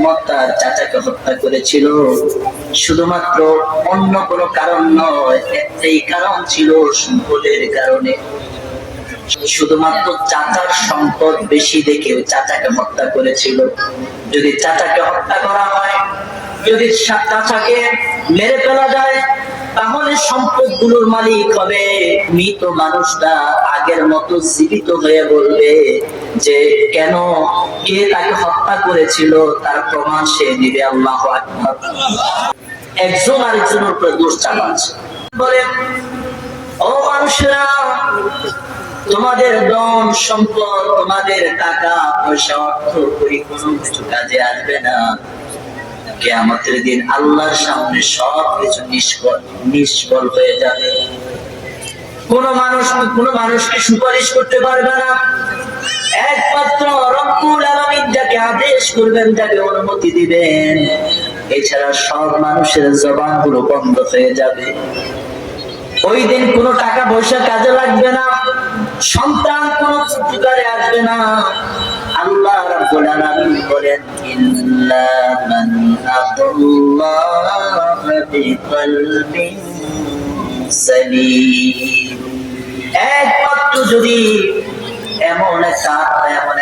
উম্মত তার চাচাকে হত্যা করেছিল শুধুমাত্র অন্য কোনো কারণ নয়, একটাই কারণ ছিল সম্পদের কারণে। শুধুমাত্র চাচার সম্পদ বেশি দেখে ওই চাচাকে হত্যা করেছিল। যদি চাচাকে হত্যা করা হয়, যদি চাচাকে মেরে ফেলা যায়, তাহলে সম্পদ গুলোর মালিক হবে মৃত মানুষটা আগের মতো জীবিত হয়ে বলবে যে কেন, কে তাকে হত্যা করেছিল তার প্রমাণ সে দিবে। আল্লাহু আকবার। একজন আরেকজনের উপরে দোষ চাপাচ্ছে, বলে ও মানুষরা, তোমাদের ধন সম্পদ, তোমাদের টাকা পয়সা, অর্থ করি কোনো কিছু কাজে আসবে না। কিয়ামতের দিন আল্লাহর সামনে সবকিছু নিষ্ফল হয়ে যাবে। কোনো মানুষকে সুপারিশ করতে পারবে না। একমাত্র রব্বুল আলামিন যাকে আদেশ করবেন, যাকে অনুমতি দিবেন, এছাড়া সব মানুষের জবানগুলো বন্ধ হয়ে যাবে। ওই দিন কোনো টাকা পয়সা কাজে লাগবে না, সন্তান কোনো উপকারে আসবে না। আল্লাহ রাব্বুল আলামিন বলেন, ইল্লা মান আতাল্লাহ বিকলবিন সালিম। একমাত্র যদি এমন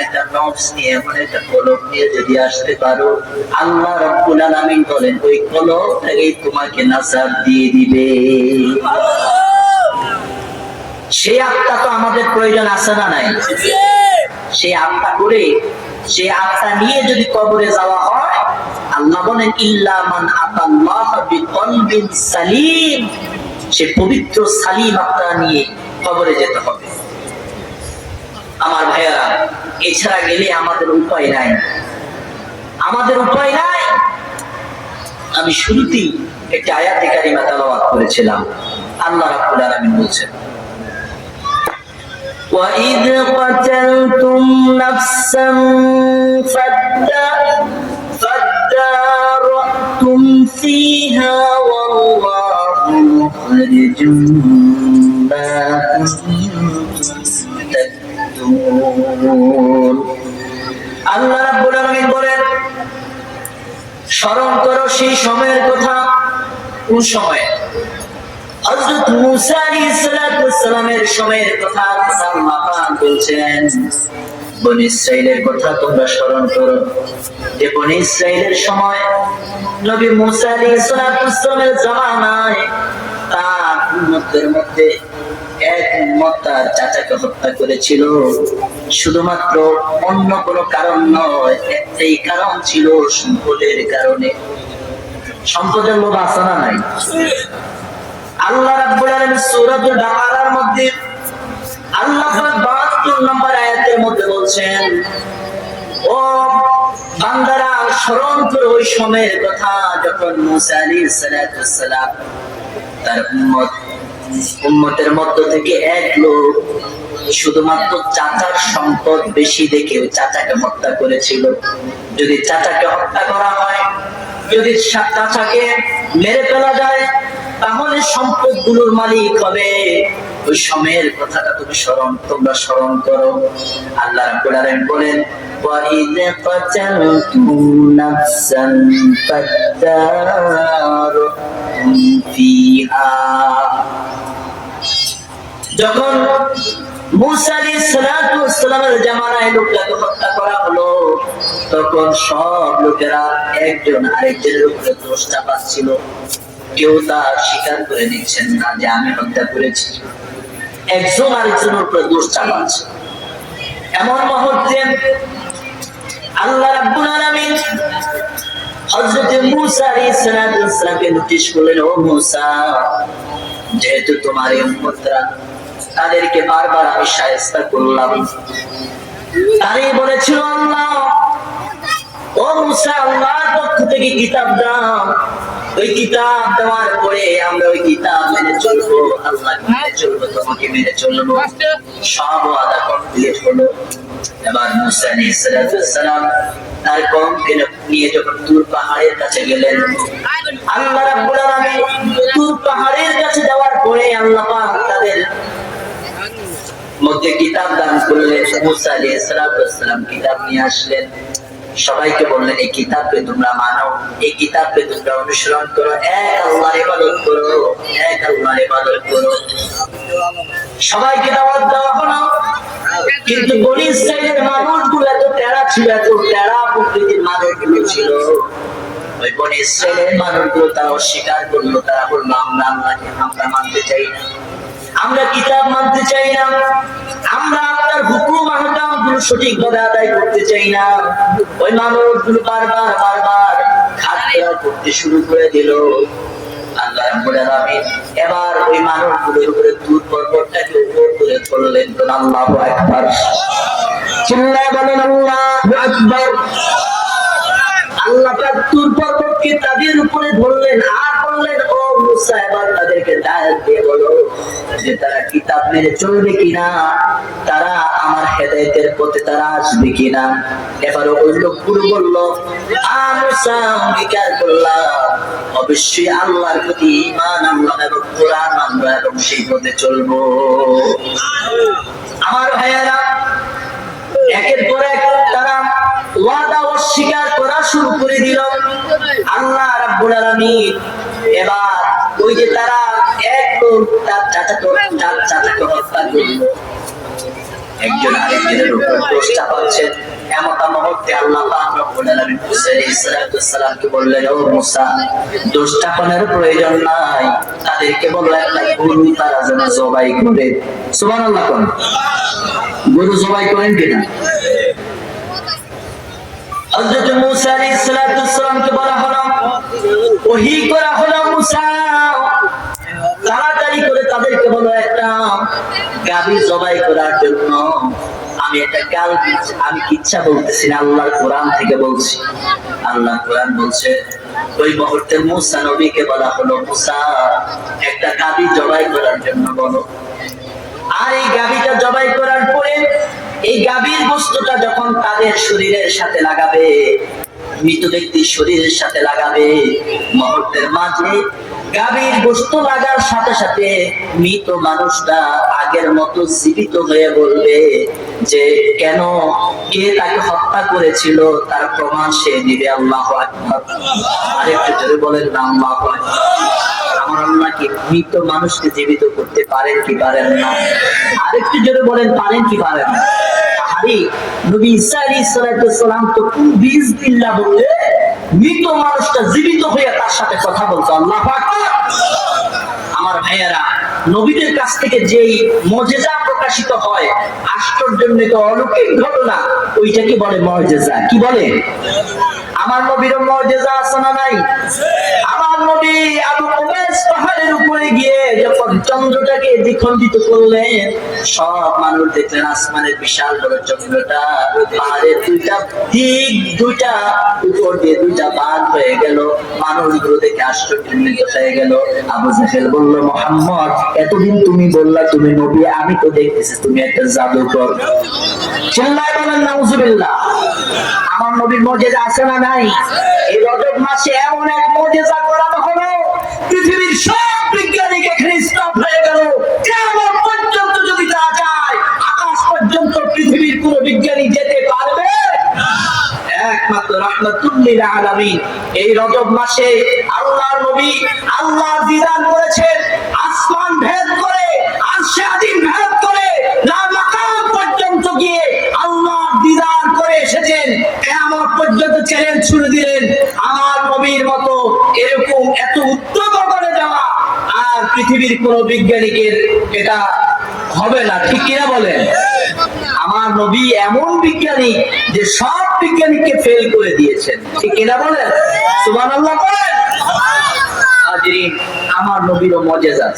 একটা নফস নিয়ে, এমন একটা কলম নিয়ে যদি আসতে পারো, আল্লাহ রাব্বুল আলামিন বলেন ওই কলম থেকেই তোমাকে নাজাত দিয়ে দিবে। সেই আত্মা তো আমাদের প্রয়োজন আছে না নাই? সেই আত্মা করে, সেই আত্মা নিয়ে যদি কবরে যাওয়া হয়, আল্লাহ বলেন ইল্লা মান আতাল্লাহ বিকলবিন সালিম, সে পবিত্র সালিম আত্মা নিয়ে কবরে যেতে হবে। আমার ভাইয়েরা, এছাড়া গেলে আমাদের উপায় নাই, আমাদের উপায় নাই। আমি শুরুতেই একটি আয়াতে কারিমা তেলাওয়াত করেছিলাম। আল্লাহ রাব্বুল আলামিন বলছেন, وَإِذْ قَتَلْتُمْ نَفْسًا فَادَّارَأْتُمْ فِيهَا وَاللَّهُ مُخْرِجٌ مَا كُنتُمْ تَكْتُمُونَ। আল্লাহ রাব্বুল আলামিন বলেন, স্মরণ করো সেই সময়ের কথা। কোন সময়? হযরত মূসা আলাইহিস সালামের সময়ের কথা আল্লাহ পাক বলছেন। বনী ইসরাইলের কথা তোমরা স্মরণ করো, যে বনী ইসরাইলের সময় নবী মূসা আলাইহিস সালামের জামানায় তার উম্মতের মধ্যে এক উম্মত তার চাচাকে হত্যা করেছিল শুধুমাত্র অন্য কোনো কারণ নয়, একটাই কারণ ছিল সম্পদের কারণে। সম্পদের লোভ আছে না নাই? আল্লাহ রাব্বুল আলামিন সূরাতুল বাকারার মধ্যে আল্লাহ পাক 72 নম্বর আয়াতের মধ্যে বলছেন, ও বান্দারা, স্মরণ করো ওই সময়ের কথা যখন মূসা আলাইহিস সালাম তার উম্মতের মধ্য থেকে এক লোক শুধুমাত্র চাচার সম্পদ বেশি দেখে ওই চাচাকে হত্যা করেছিল। যদি চাচাকে হত্যা করা হয়, যদি চাচাকে মেরে ফেলা যায়, তাহলে সম্পদ গুলোর মালিক হবে। ওই সময়ের কথাটা তোমরা স্মরণ করো। আল্লাহ রাব্বুল আলামিন বলেন, وَإِذْ قَتَلْتُمْ نَفْسًا فَادَّارَأْتُمْ فِيهَا। যখন মূসা আলাইহিস সালামের জামানায় লোকটাকে হত্যা করা হলো, তখন সব লোকেরা একজন আরেকজনের উপরে দোষ চাপাচ্ছিল। কেউ তা স্বীকার করে নিচ্ছেন না যে আমি হত্যা করেছি, একজন আরেকজনের উপরে দোষ চাপাচ্ছে। এমন মুহূর্তে আল্লাহ রাব্বুল আলামিন হযরত মূসা আলাইহিস সালামকে নোটিশ করলেন, ও মূসা, যেহেতু তোমার এই উম্মতরা, তাদেরকে বারবার আমি শায়েস্তা করলাম, তারই বলেছিল আল্লাহ, ও মূসা, আল্লাহর পক্ষ থেকে কিতাব দাও। ওই কিতাব দেওয়ার পরে আমরা ওই কিতাব মেনে চলবো, আল্লাহকে মেনে চলবো, তোমাকে মেনে চলবো। সব ওয়াদা কমপ্লিট হলো। এবার মূসা আলাইহিস সালাম তার কওমকে নিয়ে যখন তুর পাহাড়ের কাছে গেলেন, আল্লাহ রাব্বুল আলামিন তুর পাহাড়ের কাছে যাওয়ার পরে আল্লাহ পাক তাদের মধ্যে কিতাব দান করলেন। মূসা আলাইহিস সালাম কিতাব নিয়ে আসলেন। সবাইকে বললেন এই কিতাবকে তোমরা মানো, এই কিতাবকে তোমরা অনুসরণ করো, এক আল্লাহর ইবাদত করো, এক আল্লাহর ইবাদত করো। সবাইকে দাওয়াত দেওয়া হলো, কিন্তু বনি ইসরাইলের মানুষগুলো এত টেরা ছিল, এত টেরা প্রকৃতির মানুষগুলো ছিল। ওই বনি ইসরাইলের মানুষগুলো তারা অস্বীকার করলো, তারা বললো আমরা মানতে চাই না, আমরা কিতাব মানতে চাই না, আমরা আপনার হুকুম আহকাম গুলো সঠিকভাবে আদায় করতে চাই না। ওই মানুষগুলো বারবার খাতরা করতে শুরু করে দিল। আল্লাহ রাব্বুল আলামিন এবার ওই মানুষগুলোর উপরে দূর পর্বতটাকে উপর করে চললেন। তো আল্লাহু আকবার, চিল্লায় বলেন আল্লাহু আকবার। আল্লাহ পাক দূর পর্বতকে তাদের উপরে ধরলেন আর বললেন, ও মুসা এবার তাদেরকে দাওয়াত দিয়ে বলো যে তারা কিতাব মেনে চলবে কিনা, তারা আমার হেদায়েতের পথে তারা আসবে কিনা। এবারও ওই লোকগুলো বলল, মুসা অঙ্গীকার করলাম অবশ্যই আল্লাহর প্রতি ঈমান আনলাম এবং কোরআন মানবো এবং সেই পথে চলবো। আমার ভাইয়েরা, একের পর এক তারা ওয়াদা অস্বীকার করা শুরু করে দিল। আল্লাহ রাব্বুল আলামিন এবার ওই যে তারা এক তার চাচাকে হত্যা করল, একজন আরেকজনের উপর দোষ চাপাচ্ছেন। এমন মুহূর্তে আল্লাহ পাক রব্বুল আলামিন মুসা আলাইহিস সালামকে বললেন, ও মুসা দোষ চাপানোর প্রয়োজন নাই, তাদেরকে বলো একটা গরু তারা যেন জবাই করে। সুবহানাল্লাহ, কোন গরু জবাই করেন কিনা? হযরত মুসা আলাইহিস সালামকে বলা হলো, ওহী করা হলো, মুসা তাড়াতাড়ি করে তাদেরকে বলো একটা গাভী জবাই করার জন্য। আমি একটা গাল দিচ্ছি, আমি ইচ্ছা বলতেছি না, আল্লাহর কোরআন থেকে বলছি। আল্লাহ কোরআন বলছে, ওই মুহূর্তে মুসা নবীকে বলা হলো, মুসা একটা গাভী জবাই করার জন্য বলো। আর এই গাভীটা জবাই করার পরে এই গাভীর গোশতটা যখন তাদের শরীরের সাথে লাগাবে, মৃত ব্যক্তির শরীরের সাথে লাগাবে, মুহূর্তের মাঝে গাভীর গোশত লাগার সাথে সাথে মৃত মানুষটা আগের মতো জীবিত হয়ে বলবে যে কেন, কে তাকে হত্যা করেছিল তার প্রমাণ সে দিবে। আল্লাহু আকবার। আরেকটু জোরে বলেন না আল্লাহু আকবার। আমার আল্লাহ কি মৃত মানুষকে জীবিত করতে পারেন কি পারেন না? আরেকটু জোরে বলেন, পারেন কি পারেন না? নবী ঈসা আলাইহিস সালাম তো বিসমিল্লাহ বলে মৃত মানুষটা জীবিত হয়ে তার সাথে কথা বলতো। আল্লাহু আকবার। আমার ভাইয়েরা, নবীদের কাছ থেকে যেই মুজিজা প্রকাশিত হয়, আশ্চর্যজনক অলৌকিক ঘটনা, ওইটাকে বলে মুজিজা। কি বলে? আমার নবীর মুজিজা আছে না নাই? আমার নবী আবু কুবাইস পাহাড়ের উপরে গিয়ে যখন চন্দ্রটাকে দ্বিখণ্ডিত করলেন, সব মানুষ দেখলেন আসমানের বিশাল বড় চন্দ্রটা পাহাড়ের দুইটা উপর দিয়ে দুইটা ভাগ হয়ে গেল। মানুষগুলো দেখে আশ্চর্যান্বিত হয়ে গেল। আবু জাহেল বলল, মুহাম্মদ এতদিন তুমি বললা তুমি নবী, আমি তো দেখতেছি তুমি একটা জাদুকর। চিল্লায় বলেন নাউজুবিল্লাহ। আমার নবীর মুজিজা আছে না নাই? এই রজব মাসে এমন এক মুজিজা করানো হলো, পৃথিবীর সব বিজ্ঞানীকে খ্রিস্টান হয়ে গেল। কিয়ামত পর্যন্ত যদি তারা যায়, আকাশ পর্যন্ত পৃথিবীর কোন বিজ্ঞানী যেতে পারবে না। একমাত্র রাহমাতুল লিল আলামিন এই রজব মাসে আল্লাহর নবী আল্লাহর দিদার করেছেন। আসমান ভেদ করে, আরশে আজিম ভেদ করে, লা মাকাম পর্যন্ত গিয়ে আল্লাহর দিদার করে এসেছেন। কিয়ামত পর্যন্ত চ্যালেঞ্জ ছুড়ে দিলেন, আমার নবীর মতো এরকম এত উদ্যম করে যাওয়া আর পৃথিবীর কোন বিজ্ঞানীকে এটা হবে না। ঠিক কিনা বলেন? আমার নবী এমন বিজ্ঞানী যে সব বিজ্ঞানীকে ফেল করে দিয়েছেন। ঠিক কিনা বলেন? সুবহানাল্লাহ বলেন। হাজিরিন, আমার নবীরও মুজিজা।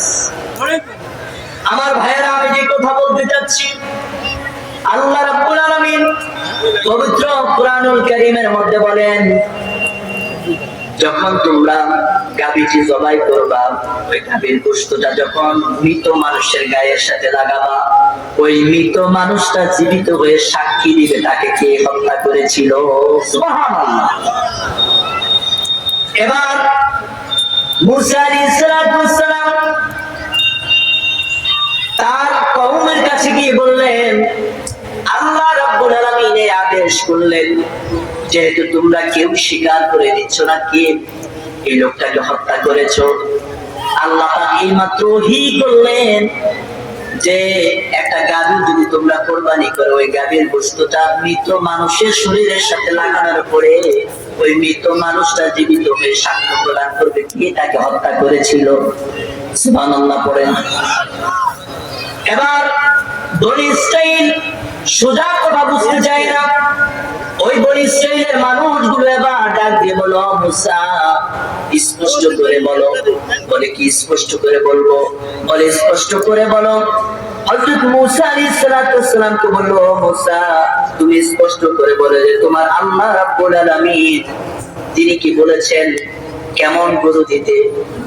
আমার ভাইয়েরা, আমি যে কথা বলতে চাচ্ছি, আল্লাহ রাব্বুল আলামিন পবিত্র কুরআনুল কারীমের মধ্যে বলেন, যখন তোমরা গাভীটি জবাই করবা, ওই গাভীর গোশতটা যখন মৃত মানুষের গায়ের সাথে লাগাবা, ওই মৃত মানুষটা জীবিত হয়ে সাক্ষী দিবে তাকে কে হত্যা করেছিল। সুবহানাল্লাহ। এবার মুসা আলাইহিস সালাম তার কওমের কাছে গিয়ে বললেন, আল্লাহ রাব্বুল আলামিন এই আদেশ করলেন যেহেতু তোমরা কেউ স্বীকার করে দিচ্ছ না কে এই লোকটাকে হত্যা করেছো, আল্লাহ পাক এইমাত্র ওহী করলেন যে একটা গাভী যদি তোমরা কোরবানি করো, ওই গাভীর গোশতটা মৃত মানুষের শরীরের সাথে লাগানোর পরে ওই মৃত মানুষটা জীবিত হয়ে সাক্ষ্য প্রদান করবে কে তাকে হত্যা করেছিল। সুবহানাল্লাহ পড়েন। এবার বনী ইসরাইল সোজা কথা বুঝতে চায় না, ওই বনী ইসরাইলের মানুষগুলো এবার ডাক দিয়ে বলো, মুসা স্পষ্ট করে বলো। বলে কি স্পষ্ট করে বলবো? বলে স্পষ্ট করে বলো। হযরত মুসা আলাইহিস সালামকে বলল, মুসা তুমি স্পষ্ট করে বলে যে তোমার আল্লাহ রাব্বুল আলামিন তিনি কি বলেছেন কেমন গরু দিতে,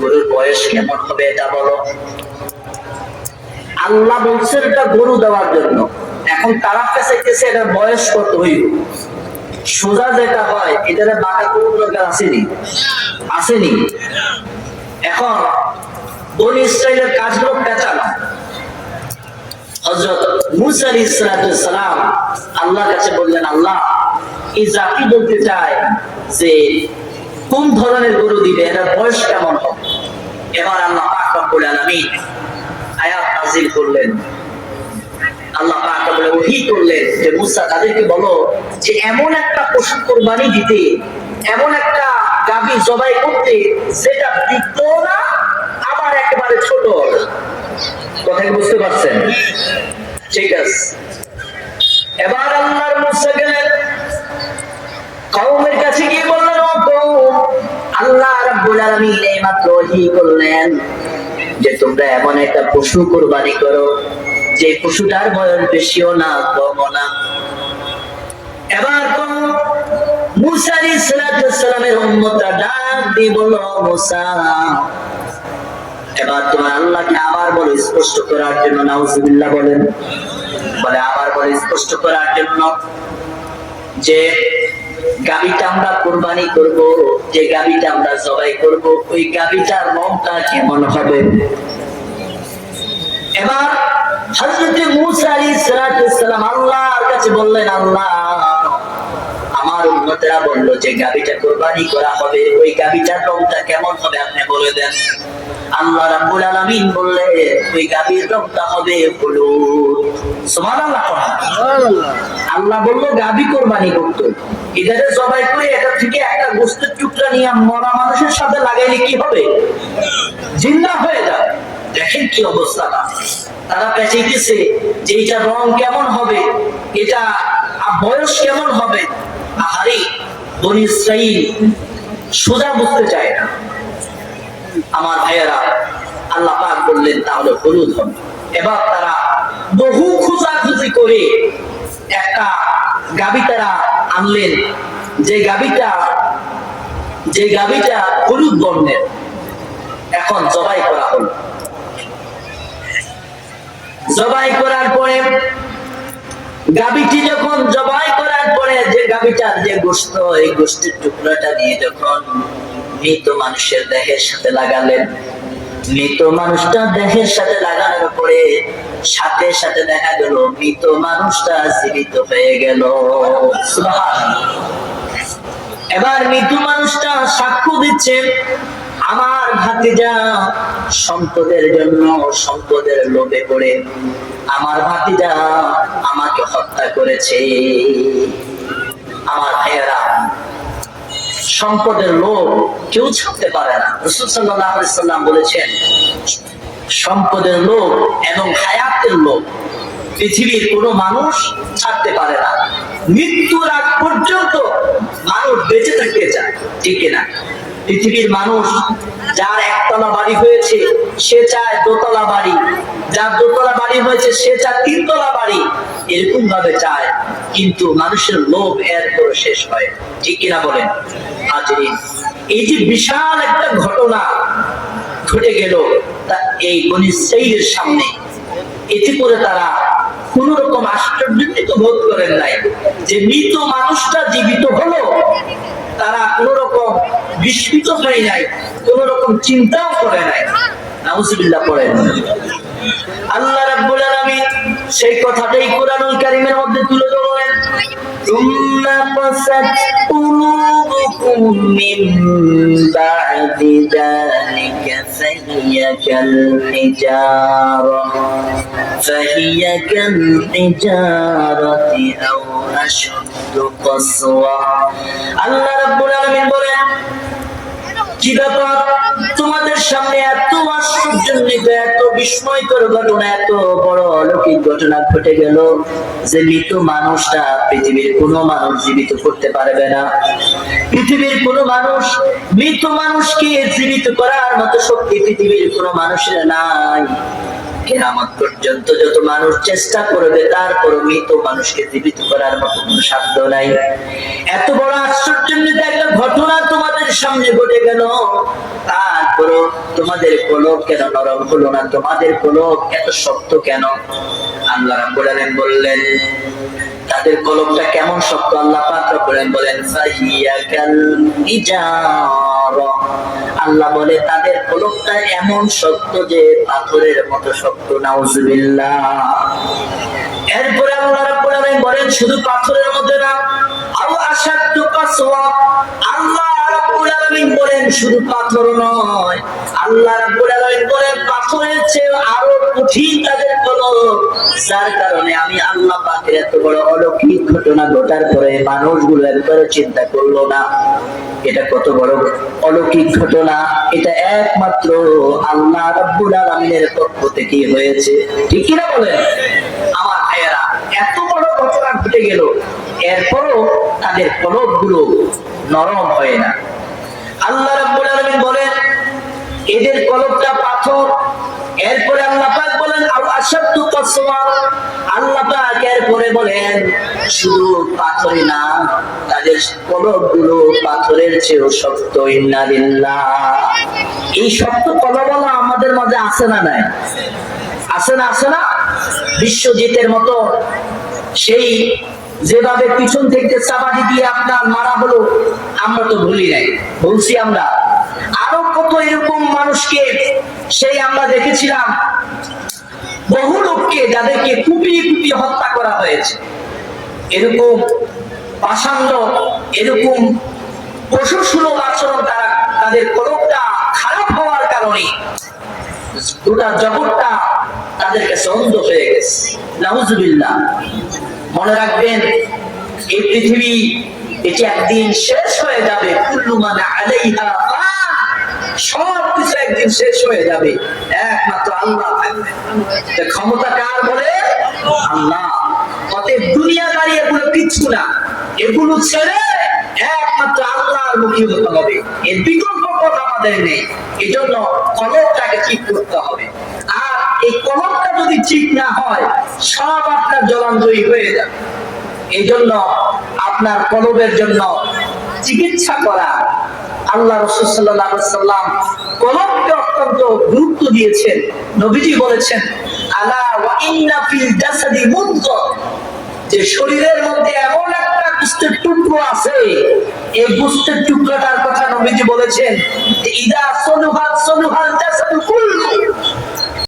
গরুর বয়স কেমন হবে এটা বলো। আল্লাহ বলছেন এটা গরু দেওয়ার জন্য, এখন তারা চাইতেছে এটার বয়স কত হইব। সোজা যেটা হয় এটারে বাঁকা কোনো দরকার আসেনি। এখন বনী ইসরাইলের কাজ হলো পেঁচানো। হযরত মুসা আলাইহিস সালাম আল্লাহর কাছে বললেন, আল্লাহ এই জাতি বলতে চায় যে কোন ধরনের গরু দিবে, এটার বয়স কেমন হবে। এবার আল্লাহ পাক রব্বুল আলামিন আয়াত নাযিল করলেন, আল্লাহ পাক ওহী করলেন যে মুসা তাদেরকে বলো যে এমন একটা পশু কুরবানি দিতে, এমন একটা গাভী জবাই করতে যেটা বৃদ্ধ না আবার একেবারে ছোট। কথা কি বুঝতে পারছেন? ঠিক আছে। এবার আল্লাহর মুসা গেলেন কওমের কাছে গিয়ে বললেন, ও কওম, আল্লাহ রাব্বুল আলামিন এইমাত্র ওহী করলেন যে তোমরা এমন একটা পশু কুরবানি করো যে পশুটার বয়স বেশিও না কমও না। এবার মুসা আলাইহিস সালামের উম্মতরা ডাক দিয়ে বলল, মুসা এবার তোমার আল্লাহকে আবার বলো স্পষ্ট করার জন্য। নাউজুবিল্লাহ বলেন। বলে আবার বলো স্পষ্ট করার জন্য যে গাভীটা আমরা কুরবানি করব, যে গাভীটা আমরা জবাই করব, ওই গাভীটার রংটা কেমন হবে। এবার হযরত মুসা আলাইহিস সালাম আল্লাহর কাছে বললেন, আল্লাহ আমার উম্মতরা বলল যে গাভীটা কুরবানি করা হবে, ওই গাভীটার রংটা কেমন হবে আপনি বলে দেন। আল্লাহ রাব্বুল আলামিন বললেন ওই গাভীর রংটা হবে হলুদ। সুবহানাল্লাহ। আল্লাহ বলল গাভী কুরবানি করতে, এটাকে জবাই করে এটা থেকে একটা গোশতের টুকরা নিয়ে মরা মানুষের সাথে লাগাইলে কি হবে? জিন্দা হয়ে যাবে। দেখেন কি অবস্থা। তারা পেঁচাইতেছে যে এটা রং কেমন হবে, এটা বয়স কেমন হবে। আহারে বনী ইসরাইল সোজা বুঝতে চায় না। আমার ভাইয়েরা, আল্লাহ পাক বললেন তাহলে হলুদ হবে। এবার তারা বহু খোঁজাখুঁজি করে একটা গাভী তারা আনলেন, যে গাভীটা হলুদ বর্ণের। এখন জবাই করা হলো। জবাই করার পরে গাভীটি যখন জবাই করার পরে যে গাভীটার যে গোশত, এই গোশতের টুকরাটা নিয়ে যখন মৃত মানুষের দেহের সাথে লাগালেন, মৃত মানুষটা দেহের সাথে লাগানোর পরে সাথে সাথে দেখা গেল মৃত মানুষটা জীবিত হয়ে গেল। সুবহানাল্লাহ। এবার মৃত মানুষটা সাক্ষ্য দিচ্ছে, আমার ভাতিজা সম্পদের জন্য, সম্পদের লোভে পড়ে আমার ভাতিজা আমাকে হত্যা করেছে। আমার ভাইয়েরা, সম্পদের লোভ কেউ ছাড়তে পারে না। রাসূল সাল্লাল্লাহু আলাইহি সাল্লাম বলেছেন, সম্পদের লোভ এবং হায়াতের লোভ পৃথিবীর কোনো মানুষ ছাড়তে পারে না। মৃত্যুর আগ পর্যন্ত মানুষ বেঁচে থাকতে চায়, ঠিক না? পৃথিবীর মানুষ যার একতলা বাড়ি হয়েছে সে চায় দোতলা বাড়ি, যার দোতলা বাড়ি হয়েছে সে চায় তিনতলা বাড়ি, এরকম ভাবে চায়। কিন্তু মানুষের লোভ এরপর শেষ হয়, ঠিক কিনা বলেন? হাজরিন, এই যে বিশাল একটা ঘটনা ঘটে গেল এই বনী ইসরাইলের সামনে, এতে করে তারা কোন রকম আশ্চর্যজনিত বোধ করেন নাই যে মৃত মানুষটা জীবিত হলো। তারা কোন রকম বিস্মিত হয় নাই, কোন রকম চিন্তাও করে নাই। নাউজুবিল্লাহ পড়েন। আল্লাহ রাব্বুল আলামিন সেই কথাটাই কোরআনুল কারীমের মধ্যে তুলে ধরলেন। ثم قست قلوبكم من بعد ذلك فهي كالحجارة أو أشد قسوة আল্লাহ রাব্বুল আলামিন বলেন কি ব্যাপার তোমাদের সামনে এত আশ্চর্যজনক এত বিস্ময়কর ঘটনা এত বড় অলৌকিক ঘটনা ঘটে গেল যে মৃত মানুষটা পৃথিবীর কোনো মানুষ জীবিত করতে পারবে না পৃথিবীর কোনো মানুষ মৃত মানুষকে জীবিত করার মতো শক্তি পৃথিবীর কোনো মানুষের নাই কিয়ামত পর্যন্ত যত মানুষ চেষ্টা করবে তারপর মৃত মানুষকে জীবিত করার মতো কোনো সাধ্য নাই এত বড় আশ্চর্যজনক একটা ঘটনা তোমাদের সামনে ঘটে গেল তারপরও তোমাদের কলব কেন নরম হলো না তোমাদের কলব এত শক্ত কেন আল্লাহ রাব্বুল আলামিন বললেন তাদের কলবটা কেমন শক্ত আল্লাহ পাক রব্বুল আলামিন বলেন ফাহিয়া কাল ইজারা আল্লাহ বলে তাদের কলবটা এমন শক্ত যে পাথরের মতো শক্ত নাউজুবিল্লাহ এরপরে আল্লাহ রাব্বুল আলামিন বলেন শুধু পাথরের মধ্যে না আও আশাদ্দু কাসওয়া আল্লাহ রাব্বুল আলামিন বলেন শুধু পাথর নয় আল্লাহ রাব্বুল আলামিন বলেন পাথরের চেয়ে আরো কঠিন তাদের কলব যার কারণে আমি আল্লাহ পাকের এত বড় অলৌকিক ঘটনা ঘটার পরে মানুষগুলো একবারও চিন্তা করলো না এটা কত বড় অলৌকিক ঘটনা এটা একমাত্র আল্লাহ রাব্বুল আলামিনের পক্ষ থেকে হয়েছে ঠিক কি না বলেন আমার ভাইয়েরা এত বড় ঘটনা ঘটে গেল এরপরও তাদের কলবগুলো নরম হয় না আল্লাহ রাব্বুল আলামিন বলেন এদের কলবটা পাথর এরপরে আল্লাহ পাক বলেন আও আশাদ্দু কাসওয়া আল্লাহ পাক এরপরে বলেন শুধু পাথরই না তাদের কলবগুলো পাথরের চেয়েও শক্ত ইন্না লিল্লাহ এই শক্ত কলবওয়ালা আমাদের মাঝে আছে না নাই আছে না বিশ্বজিতের মতো সেই যেভাবে পিছন থেকে চাবাড়ি দিয়ে আপনার মারা হলো আমরা তো ভুলি নাই বলছি আমরা আরো কত এরকম মানুষকে সেই আমরা দেখেছিলাম বহু লোককে যাদেরকে কুপিয়ে কুপিয়ে হত্যা করা হয়েছে এরকম পাষাণ্ড এরকম পশুসুলভ আচরণ তারা তাদের কলবটা খারাপ হওয়ার কারণে গোটা জগৎটা তাদের কাছে অন্ধ হয়ে গেছে নাউজুবিল্লাহ মনে রাখবেন এই পৃথিবী এটি একদিন শেষ হয়ে যাবে কুল্লু মান আলাইহা ফান সব কিছু একদিন শেষ হয়ে যাবে একমাত্র আল্লাহ থাকবে ক্ষমতা কার বলে আল্লাহ অতএব দুনিয়াদারি এগুলো কিছু না এগুলো ছেড়ে একমাত্র আল্লাহর মুখী হতে হবে এর বিকল্প পথ আমাদের নেই এজন্য কলবটাকে ঠিক করতে হবে আর এই কলবটা যদি ঠিক না হয় সব আপনার জলাঞ্জলি হয়ে যাবে এই জন্য আপনার কলবের জন্য চিকিৎসা করা আল্লাহ রাসূল সাল্লাল্লাহু আলাইহি সাল্লাম কলবকে অত্যন্ত গুরুত্ব দিয়েছেন নবীজি বলেছেন আলা ওয়া ইন্না ফিল জাসাদি মুদগা যে শরীরের মধ্যে এমন একটা গোশতের টুকরো আছে এই গোশতের টুকরোটার কথা নবীজি বলেছেন যে ইদা সলুহাল